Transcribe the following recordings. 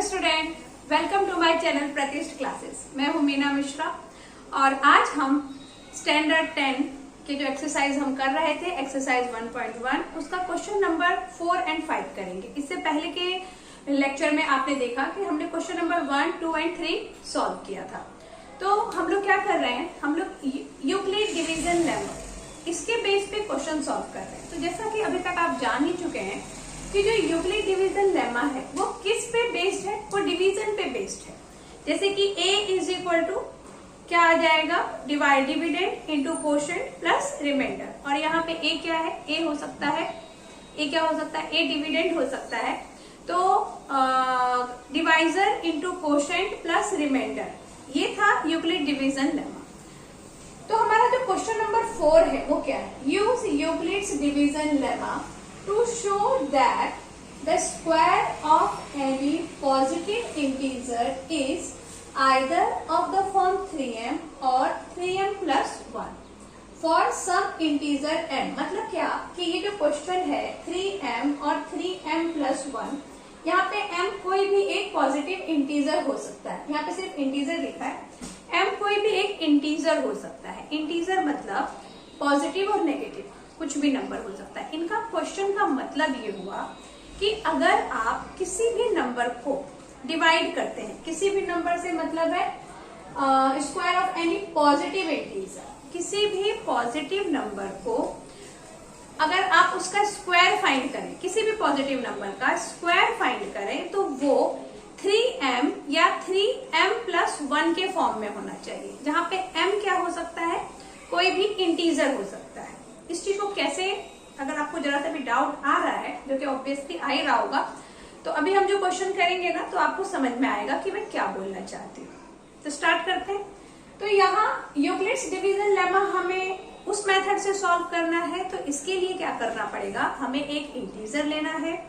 Student, welcome to my channel Pratishth classes. मैं हूं मीना मिश्रा और आज हम स्टैंडर्ड 10 के जो एक्सरसाइज हम कर रहे थे, एक्सरसाइज 1.1, उसका क्वेश्चन नंबर 4 एंड 5 करेंगे। इससे पहले के लेक्चर में आपने देखा कि हमने क्वेश्चन नंबर 1, 2 एंड 3 सॉल्व किया था। तो हम लोग क्या कर रहे हैं, हम लोग यूक्लिड डिवीजन लेमा इसके बेस पे क्वेश्चन सॉल्व कर रहे हैं। तो जैसा कि अभी तक आप जान ही चुके हैं कि जो यूक्लिड डिवीजन लेमा है वो किस पे बेस्ड है, वो डिवीजन पे बेस्ड है। जैसे कि a इज इक्वल टू क्या आ जाएगा, dividend into quotient plus remainder. और यहाँ पे a क्या है, a हो सकता है, a क्या हो सकता है, a डिविडेंड हो सकता है। तो divisor into quotient plus remainder, ये था यूक्लिड डिवीजन लेमा। तो हमारा जो क्वेश्चन नंबर 4 है वो क्या है, use Euclid's division lemma to show that the square of any positive integer is either of the form 3m or 3m plus 1 for some integer m। मतलब क्या कि ये जो क्वेश्चन है 3m और 3m plus 1, यहाँ पे m कोई भी एक पॉजिटिव इंटीजर हो सकता है। यहाँ पे सिर्फ इंटीजर लिखा है, m कोई भी एक इंटीजर हो सकता है। इंटीजर मतलब पॉजिटिव और नेगेटिव कुछ भी नंबर हो सकता है। इनका क्वेश्चन का मतलब ये हुआ कि अगर आप किसी भी नंबर को डिवाइड करते हैं, किसी भी नंबर से मतलब है square of any positive integer, किसी भी पॉजिटिव नंबर को अगर आप उसका स्क्वायर फाइंड करें, किसी भी पॉजिटिव नंबर का स्क्वायर फाइंड करें, तो वो 3m या 3m प्लस 1 के फॉर्म में होना चाहिए। जहां पे m क्या हो सकता है, कोई भी इंटीजर हो सकता है। इस चीज को कैसे, अगर आपको जरा सा भी डाउट आ रहा है, जो कि ऑब्वियसली आ ही रहा होगा, तो अभी हम जो क्वेश्चन करेंगे ना तो आपको समझ में आएगा कि मैं क्या बोलना चाहती हूँ। तो स्टार्ट करते हैं। तो यहाँ यूक्लिड्स डिवीजन लेमा हमें उस मेथड से सॉल्व करना है। तो इसके लिए क्या करना पड़ेगा, हमें एक इंटीजर लेना है,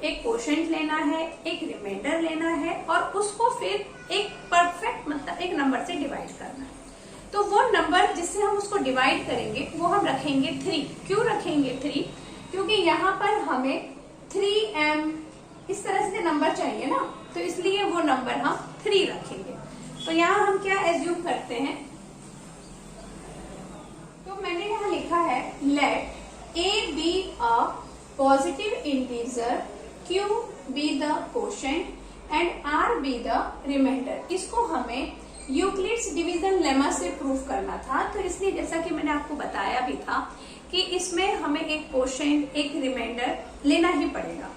एक कोशेंट लेना है, एक रिमाइंडर लेना है और उसको फिर एक परफेक्ट मतलब एक नंबर से डिवाइड करना है। तो वो नंबर जिससे हम उसको डिवाइड करेंगे वो हम रखेंगे 3। क्यों रखेंगे 3? क्योंकि यहाँ पर हमें 3m इस तरह से नंबर चाहिए ना, तो इसलिए वो नंबर हम 3 रखेंगे। तो यहाँ हम क्या एज्यूम करते हैं, तो मैंने यहाँ लिखा है let a be a positive integer, q be the quotient and r be the remainder. इसको हमें यूक्लिड्स डिवीजन लेमा से प्रूफ करना था। तो इसलिए जैसा कि मैंने आपको बताया भी था कि इसमें हमें एक कोशेंट, एक रिमाइंडर लेना ही पड़ेगा।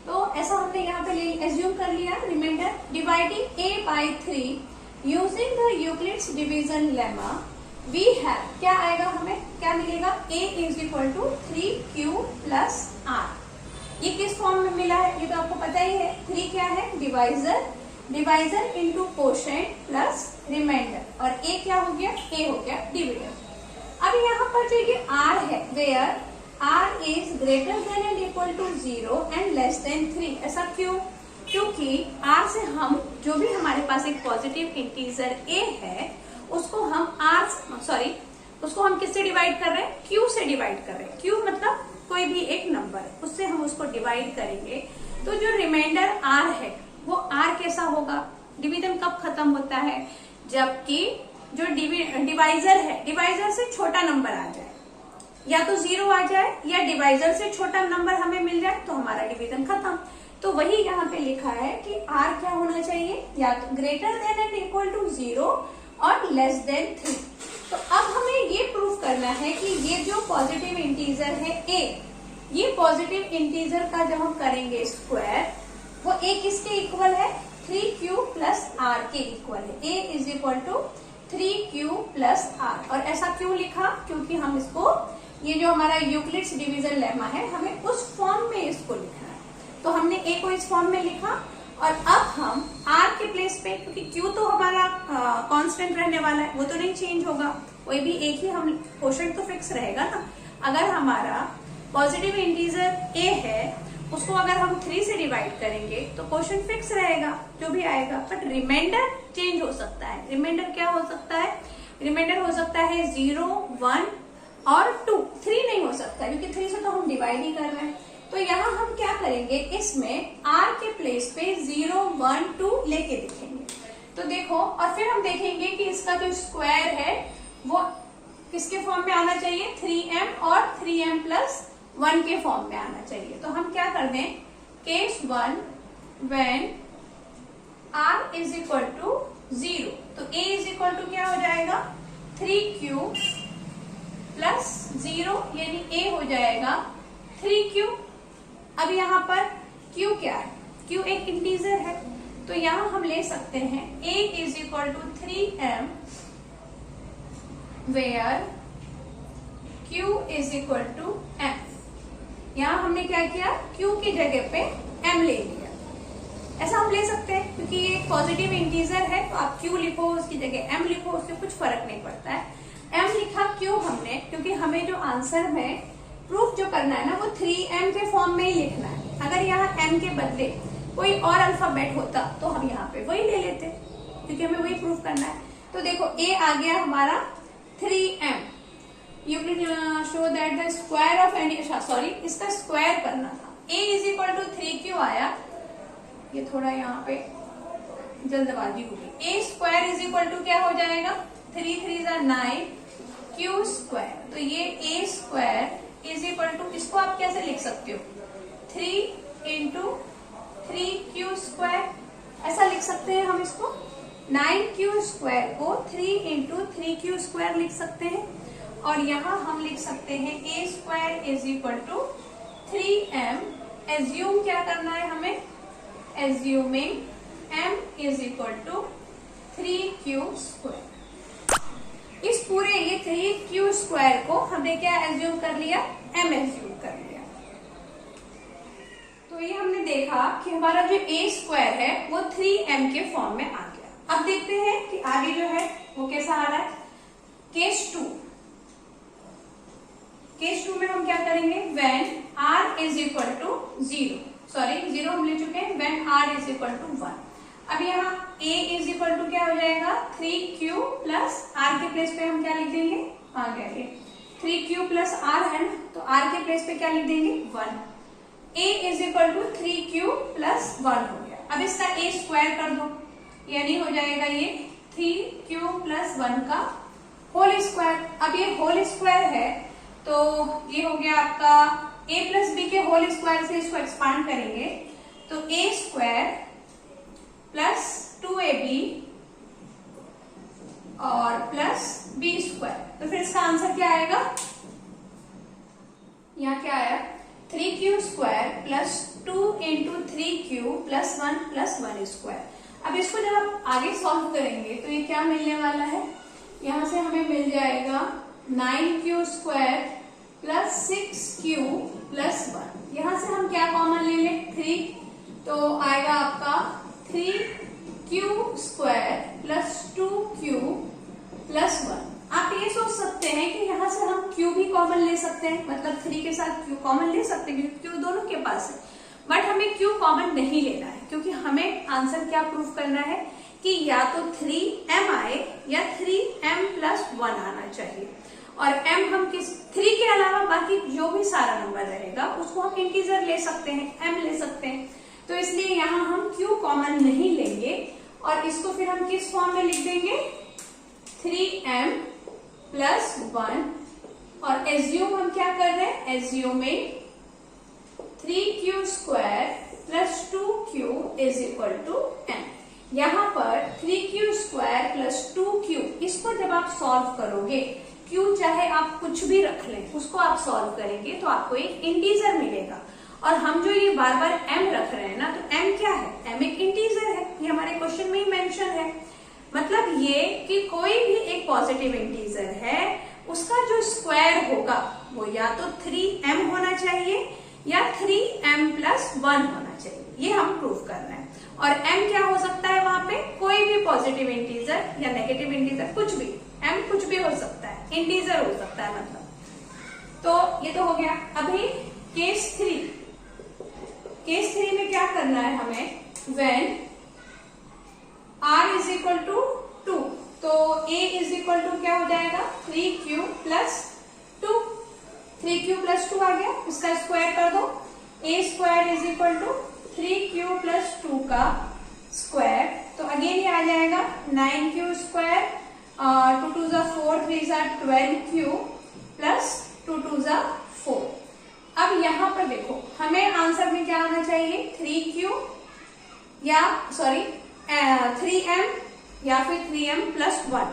तो ऐसा हमने यहाँ पे एज्यूम कर लिया। Remainder dividing a by 3 using the Euclid's division lemma we have, क्या आएगा, हमें क्या मिलेगा, a is equal to 3q plus r। ये किस फॉर्म में मिला है, ये तो आपको पता ही है। 3 क्या है, divisor into quotient plus remainder, और a क्या हो गया, a हो गया डिविडेंड। अब यहाँ पर जो ये r है, where r is greater than and equal to 0 and less than 3। ऐसा क्यों? क्योंकि r से हम जो भी हमारे पास एक पॉजिटिव इंटीजर a है उसको हम उसको हम किससे डिवाइड कर रहे हैं, q से डिवाइड कर रहे हैं। q मतलब कोई भी एक नंबर, उससे हम उसको डिवाइड करेंगे। तो जो रिमाइंडर r है वो r कैसा होगा, डिवीजन कब खत्म होता है, जबकि जो डिवाइजर है, डिवाइजर से छोटा नंबर आ जाए, या तो 0 आ जाए या डिवाइजर से छोटा नंबर हमें मिल जाए, तो हमारा डिवीजन खत्म। तो वही यहाँ पे लिखा है कि r क्या होना चाहिए, या तो greater than and equal to 0 और लेस देन 3। तो अब हमें ये प्रूफ करना है कि ये जो पॉजिटिव इंटीजर है a, ये पॉजिटिव इंटीजर का जब हम करेंगे स्क्वायर, वो a किसके इक्वल है, 3q प्लस r के इक्वल है। a is equal to 3q plus r। और ऐसा क्यों लिखा, क्योंकि हम इसको, ये जो हमारा यूक्लिड्स डिवीजन लेमा है, हमें उस फॉर्म में इसको लिखना है। तो हमने a को इस फॉर्म में लिखा और अब हम r के प्लेस पे, क्योंकि q तो हमारा कांस्टेंट रहने वाला है, वो तो नहीं चेंज होगा, कोई भी एक ही हम कोशेंट तो फिक्स रहेगा ना। अगर हमारा पॉजिटिव इंटीजर a है, उसको अगर हम 3 से डिवाइड करेंगे तो क्वेश्चन फिक्स रहेगा जो भी आएगा, बट रिमाइंडर चेंज हो सकता है। रिमाइंडर क्या हो सकता है, रिमाइंडर हो सकता है 0, 1 और 2। 3 नहीं हो सकता क्योंकि 3 से तो हम डिवाइड ही कर रहे हैं। तो यहाँ हम क्या करेंगे, इसमें r के प्लेस पे 0, 1, 2 लेके लिखेंगे। तो देखो, और फिर हम देखेंगे कि इसका जो स्क्वायर है वो किसके फॉर्म में आना चाहिए, 3m और 3m प्लस 1 के फॉर्म में आना चाहिए। तो हम क्या कर दें, case 1 when r is equal to 0, तो a इज इक्वल टू क्या हो जाएगा, 3q प्लस 0, यानी a हो जाएगा 3q। अब यहाँ पर q क्या है, q एक इंटीजर है, तो यहाँ हम ले सकते हैं a is equal to 3m where q is equal to m। यहाँ हमने क्या किया, q की जगह पे m ले लिया। ऐसा हम ले सकते हैं क्योंकि ये एक पॉजिटिव इंटीजर है, तो आप q लिखो उसकी जगह m लिखो, उससे कुछ फर्क नहीं पड़ता है। m लिखा क्यों हमने, क्योंकि हमें जो आंसर में प्रूफ जो करना है ना वो 3m के फॉर्म में ही लिखना है। अगर यहाँ m के बदले कोई और अल्फाबेट होता तो हम यहाँ पे वही ले लेते, क्योंकि हमें वही प्रूफ करना है। तो देखो a आ गया हमारा 3m, you can show that the square of any, sorry इसका स्क्वायर करना था, a is equal to 3q आया, ये थोड़ा यहाँ पे जल्दबाजी होगी। a square is equal to क्या हो जाएगा, 3 3 9 q स्क्वायर। तो ये a square is equal to, इसको आप कैसे लिख सकते हो, 3 इंटू 3q स्क्वायर, ऐसा लिख सकते हैं हम इसको। 9q स्क्वायर को 3 इंटू 3q स्क्वायर लिख सकते हैं, और यहाँ हम लिख सकते हैं a square is equal to 3m। Assume क्या करना है हमें, assuming m is equal to 3q square. इस पूरे ये 3q स्क्वायर को हमने क्या एज्यूम कर लिया, m एज्यूम कर लिया। तो ये हमने देखा कि हमारा जो a स्क्वायर है वो 3m के फॉर्म में आ गया। अब देखते हैं कि आगे जो है वो कैसा आ रहा है। केस 2, केस 2 में हम क्या करेंगे, when r is equal to 0, sorry 0 हम ले चुके हैं, when r is equal to 1। अब यहाँ a इज इक्वल टू क्या हो जाएगा, 3q प्लस r के प्लेस पे हम क्या लिख देंगे, आ गया ये 3q प्लस r है ना, तो r के प्लेस पे क्या लिख देंगे, 1। a is equal to 3q plus 1 हो गया। अब इसका a स्क्वायर कर दो, यानी हो जाएगा ये 3q प्लस 1 का होल स्क्वायर। अब ये होल स्क्वायर है तो ये हो गया आपका a प्लस बी के होल स्क्वायर से इसको एक्सपांड करेंगे तो a स्क्वायर प्लस 2ab और प्लस b स्क्वायर। तो फिर इसका आंसर क्या आएगा, यहाँ क्या आया, 3q square plus 2 into 3q plus 1 square. अब इसको जब आप आगे सॉल्व करेंगे तो ये क्या मिलने वाला है, यहाँ से हमें मिल जाएगा 9q square plus 6q plus 1। यहाँ से हम क्या कॉमन ले लें, 3, तो आएगा आपका 3q square plus 2q plus 1। आप ये सोच सकते हैं कि यहाँ से हम q भी कॉमन ले सकते हैं, मतलब 3 के साथ q कॉमन ले सकते हैं क्योंकि q दोनों के पास है, बट हमें q कॉमन नहीं लेना है क्योंकि हमें आंसर क्या प्रूफ करना है कि या तो 3m आए या 3m प्लस 1 आना चाहिए। और m हम किस 3 के अलावा बाकी जो भी सारा नंबर रहेगा उसको हम इंटीजर ले सकते हैं, m ले सकते हैं। तो इसलिए यहाँ हम q कॉमन नहीं लेंगे और इसको फिर हम किस फॉर्म में लिख देंगे, 3m प्लस 1। और एज्यूम हम क्या कर रहे हैं, assuming 3q square plus 2q is equal to m। यहाँ पर 3q स्क्वायर प्लस 2q, इसको जब आप सॉल्व करोगे, q चाहे आप कुछ भी रख लें, उसको आप सॉल्व करेंगे तो आपको एक इंटीजर मिलेगा। और हम जो ये बार बार m रख रहे हैं ना, तो m क्या है, m एक इंटीजर है, ये हमारे क्वेश्चन में ही मेंशन है। मतलब ये कि कोई भी एक पॉजिटिव इंटीजर है उसका जो स्क्वायर होगा वो या तो 3m होना चाहिए या 3m प्लस 1 होना चाहिए, ये हम प्रूव कर रहे हैं। और m क्या हो सकता है, वहां पे कोई भी पॉजिटिव इंटीजर या नेगेटिव इंटीजर, कुछ भी, m कुछ भी हो सकता है, इंटीजर हो सकता है मतलब। तो ये तो हो गया। अभी केस 3 में क्या करना है हमें, when r is equal to 2, तो a इज इक्वल टू क्या हो जाएगा, 3q प्लस 2, 3q प्लस 2 आ गया, इसका स्क्वायर कर दो a square is equal to 3q plus 2 का स्क्वायर, तो अगेन ये आ जाएगा 9q स्क्वायर, 2 2 जा 4, 3 जा 12q प्लस 2 2 जा 4। अब यहाँ पर देखो हमें आंसर में क्या आना चाहिए, 3q या सॉरी 3m या फिर 3m प्लस 1।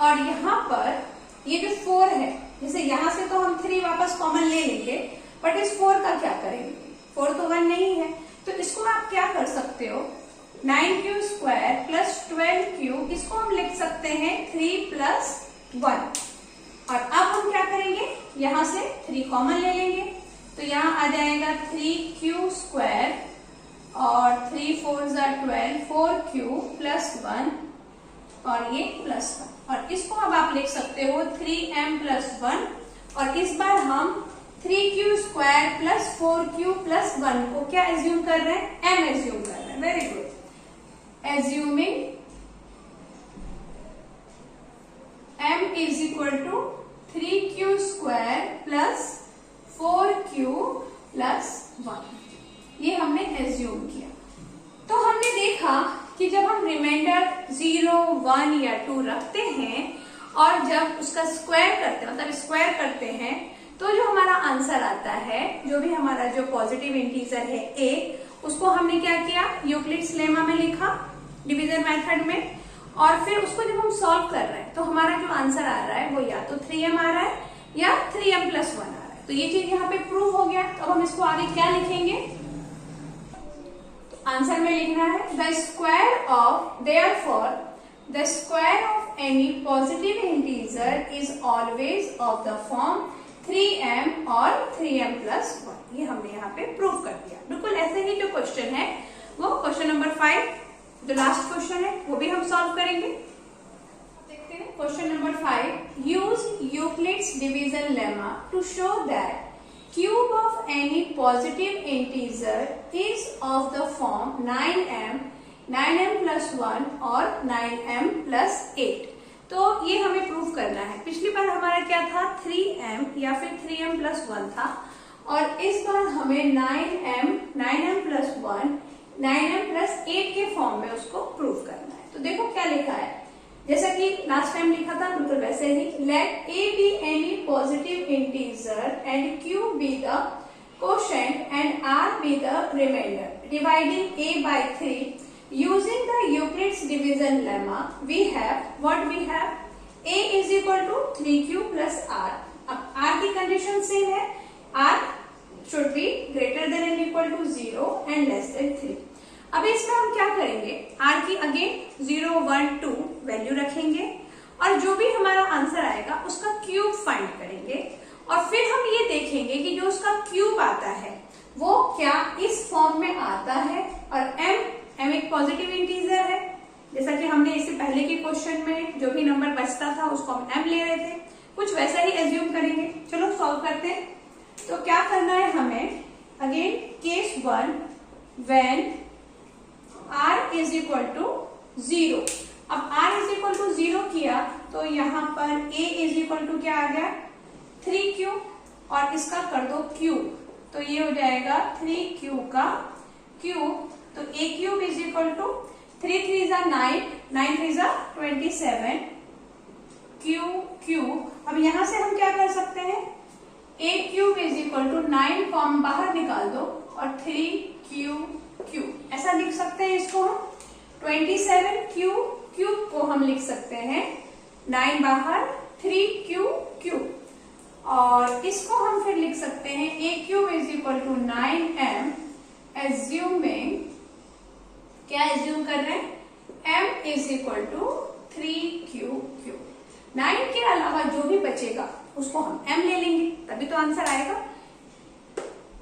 और यहाँ पर ये जो 4 है, जैसे यहाँ से तो हम 3 वापस कॉमन ले लेंगे, बट इस 4 का क्या करेंगे, 4 तो 1 नहीं है, तो इसको आप क्या कर सकते हो, 9q स्क्वायर प्लस 12q, इसको हम लिख सकते हैं 3 प्लस 1। और अब हम क्या करेंगे, यहां से 3 कॉमन ले लेंगे, तो यहाँ आ जाएगा 3q स्क्वायर और 3 4 जा 12, 4q प्लस 1 और ये प्लस 1। और इसको अब आप लिख सकते हो 3m प्लस 1, और इस बार हम 3q square plus 4q plus 1 को क्या एज्यूम कर रहे हैं, m एज्यूम कर रहे हैं। Very good, assuming m is equal to 3q square plus 4q plus 1, ये हमने एज्यूम किया। तो हमने देखा कि जब हम रिमाइंडर 0, 1 या 2 रखते हैं और जब उसका स्क्वायर करते हैं, मतलब स्क्वायर करते हैं, तो जो हमारा आंसर आता है, जो भी हमारा जो पॉजिटिव इंटीजर है a, उसको हमने क्या किया, यूक्लिड्स लेमा में लिखा डिवीजन मेथड में, और फिर उसको जब हम सॉल्व कर रहे हैं तो हमारा जो आंसर आ रहा है वो या तो 3m आ रहा है या 3m प्लस 1 आ रहा है। तो ये चीज यहाँ पे प्रूव हो गया। तो अब हम इसको आगे क्या लिखेंगे, तो आंसर में लिखना है the square of, therefore the square of any positive integer is always of the form 3m और 3m प्लस 1। ये हमने यहाँ पे प्रूव कर दिया। बिल्कुल ऐसे ही जो क्वेश्चन है वो क्वेश्चन नंबर 5, जो लास्ट क्वेश्चन है, वो भी हम सॉल्व करेंगे। देखते हैं question number 5, use Euclid's division lemma to show that cube of any positive integer is of the form 9m, 9m plus 1 और 9m प्लस 8। तो ये हमें प्रूव करना है। पिछली बार हमारा क्या था, 3m या फिर 3m प्लस 1 था, और इस बार हमें 9m प्लस 1, 9m प्लस 8 के फॉर्म में उसको प्रूव करना है। तो देखो क्या लिखा है, जैसा कि लास्ट टाइम लिखा था बिल्कुल वैसे ही, let a be any positive integer and q be the quotient and r be the remainder, dividing a by 3 using the Euclid's division lemma, we have what we have, a is equal to 3q plus r। अब r की condition same है, r should be greater than and equal to 0 and less than 3। अब इसमें हम क्या करेंगे, r की again 0, 1, 2 value रखेंगे, और जो भी हमारा आंसर आएगा उसका क्यूब फाइंड करेंगे, और फिर हम ये देखेंगे कि जो उसका क्यूब आता है वो क्या इस फॉर्म में आता है। और m एक पॉजिटिव इंटीजर है, जैसा कि हमने इससे पहले के क्वेश्चन में जो भी नंबर बचता था उसको हम m ले रहे थे, कुछ वैसा ही एज्यूम करेंगे। चलो सॉल्व करते हैं। तो क्या करना है हमें, again case 1 when r is equal to 0। अब r इज इक्वल टू 0 किया तो यहाँ पर a इज इक्वल टू क्या आ गया, 3q, और इसका कर दो क्यूब, तो ये हो जाएगा 3q का क्यूब। तो a cube is equal to 3 3 जा 9, 9 3 जा 27 क्यूब। अब यहां से हम क्या कर सकते हैं, a cube is equal to 9 कॉम बाहर निकाल दो और 3q, ऐसा लिख सकते हैं इसको हम। 27 क्यूब को हम लिख सकते हैं 9 बाहर, 3q, और इसको हम फिर लिख सकते हैं a cube is equal to 9m, assuming, क्या एज्यूम कर रहे हैं, m is equal to 3q। 9 के अलावा जो भी बचेगा उसको हम m ले लेंगे, तभी तो आंसर आएगा।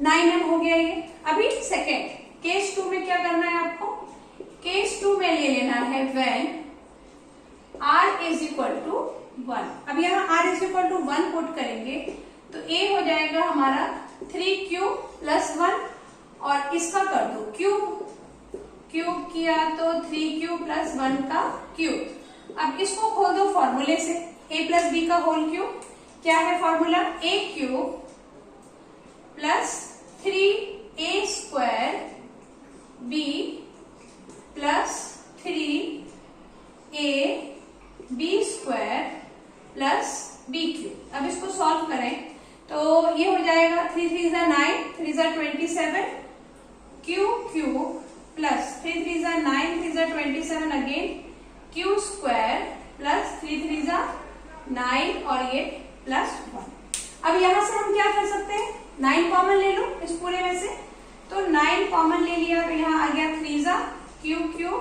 9m हो गया ये। अभी सेकेंड केस 2 में क्या करना है आपको, केस 2 में ले लेना है when r is equal to 1। अब यहाँ r is equal to 1 put करेंगे तो a हो जाएगा हमारा 3q प्लस 1, और इसका कर दो क्यूब किया तो 3q प्लस 1 का क्यूब। अब इसको खोल दो फॉर्मूले से, a प्लस बी का होल क्यूब। क्या है फॉर्मूला, a क्यूब प्लस 3 ये हो जाएगा 3 3 जा 9, 3 जा 27, क्यू क्यूब प्लस 3 3 जा 9, 3 जा 27 अगेन क्यू स्क्वायर प्लस 3 3 जा 9 और ये प्लस 1। अब यहां से हम क्या कर सकते हैं, 9 कॉमन ले लो इस पूरे में से, तो 9 कॉमन ले लिया तो यहाँ आ गया 3 जा क्यू क्यूब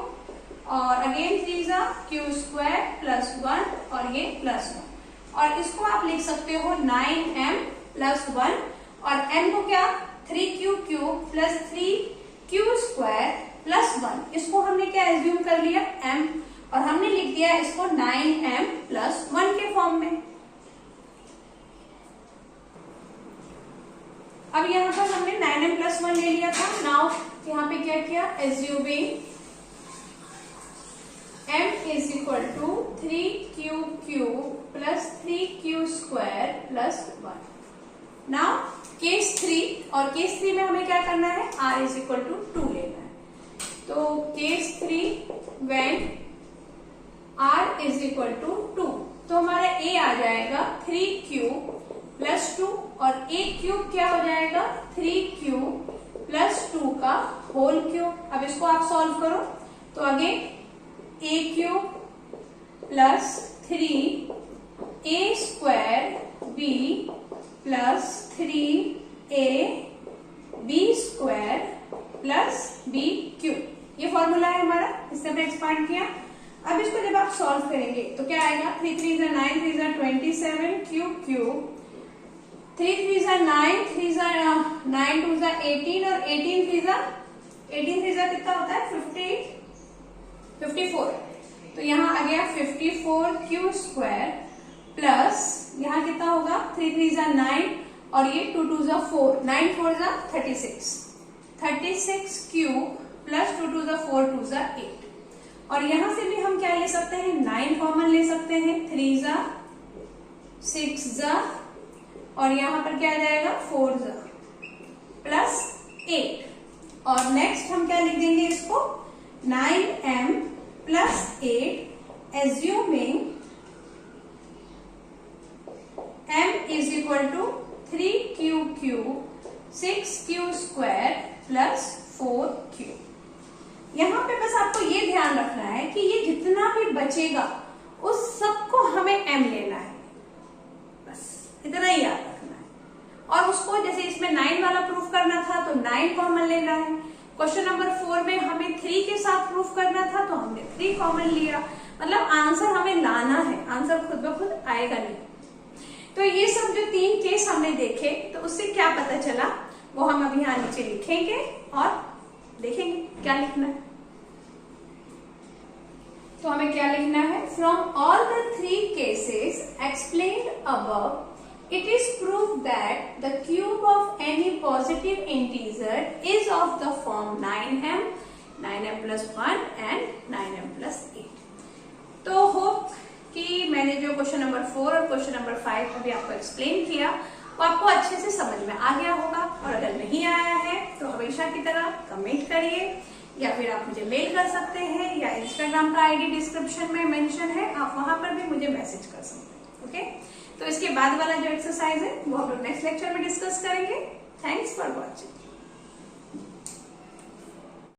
और अगेन 3 जा क्यू स्क्वायर प्लस 1 और ये प्लस 1, और इसको आप लिख सकते हो 9m प्लस 1, और m को क्या 3q cube plus 3q square plus 1, इसको हमने क्या एज्यूम कर लिया m, और हमने लिख दिया इसको 9m प्लस 1 के फॉर्म में। अब यहाँ पर हमने 9m प्लस 1 ले लिया था। नाउ यहाँ पे क्या किया, assuming m is equal to 3q cube plus 3q square plus 1। Now case 3, और केस 3 में हमें क्या करना है, r इज इक्वल टू 2 लेना है। तो case 3 when r is equal to 2, तो हमारा a आ जाएगा 3q प्लस 2 और a क्यूब क्या हो जाएगा 3q प्लस 2 का होल क्यूब। अब इसको आप सॉल्व करो तो again a cube plus 3a square b plus 3a b square plus b cube, ये फॉर्मूला है हमारा, इससे हमने एक्सपांड किया। अब इसको जब आप सॉल्व करेंगे तो क्या आएगा, 3 3 जा 9, 3 जा 27 क्यूब क्यूब, 3 3 जा 9, 3 जा 9 2 जा 18 और 18 3 जा कितना होता है 54, तो यहाँ आ गया 54 क्यू स्क्वायर प्लस यहाँ कितना होगा 3 3 जा 9 और ये 2 2 जा 4, 9 4 जा 36 क्यूब प्लस 2 2 जा 4 2 जा 8, और यहां से भी हम क्या ले सकते हैं, 9 कॉमन ले सकते हैं, 3 जा 6 जा और यहां पर क्या आ जाएगा 4 जा प्लस 8, और नेक्स्ट हम क्या लिख देंगे इसको 9m plus 8 assuming m is equal to 3q cube 6q square plus 4q। यहाँ पे बस आपको ये ध्यान रखना है कि ये जितना भी बचेगा उस सबको हमें m लेना है, बस इतना ही याद रखना है। और उसको जैसे इसमें 9 वाला प्रूफ करना था तो 9 कॉमन लेना है, क्वेश्चन नंबर 4 में हमें 3 के साथ प्रूफ करना था तो हमने 3 कॉमन लिया, मतलब आंसर हमें लाना है, आंसर खुद ब खुद आएगा नहीं। तो ये सब जो 3 केस हमने देखे तो उससे क्या पता चला वो हम अभी यहाँ नीचे लिखेंगे और देखेंगे क्या लिखना है। तो हमें क्या लिखना है, from all the 3 cases explained above it is prove that the cube of any positive integer is of the form 9m plus 1 and 9m plus 8। तो होप कि मैंने जो क्वेश्चन नंबर 4 और क्वेश्चन नंबर 5 अभी आपको एक्सप्लेन किया वो आपको अच्छे से समझ में आ गया होगा, और अगर नहीं आया है तो हमेशा की तरह कमेंट करिए या फिर आप मुझे मेल कर सकते हैं, या इंस्टाग्राम का आईडी डिस्क्रिप्शन में मेंशन है, आप वहां पर भी मुझे मैसेज कर सकते हैं। ओके, तो इसके बाद वाला जो एक्सरसाइज है वो हम लोग नेक्स्ट लेक्चर में डिस्कस करेंगे।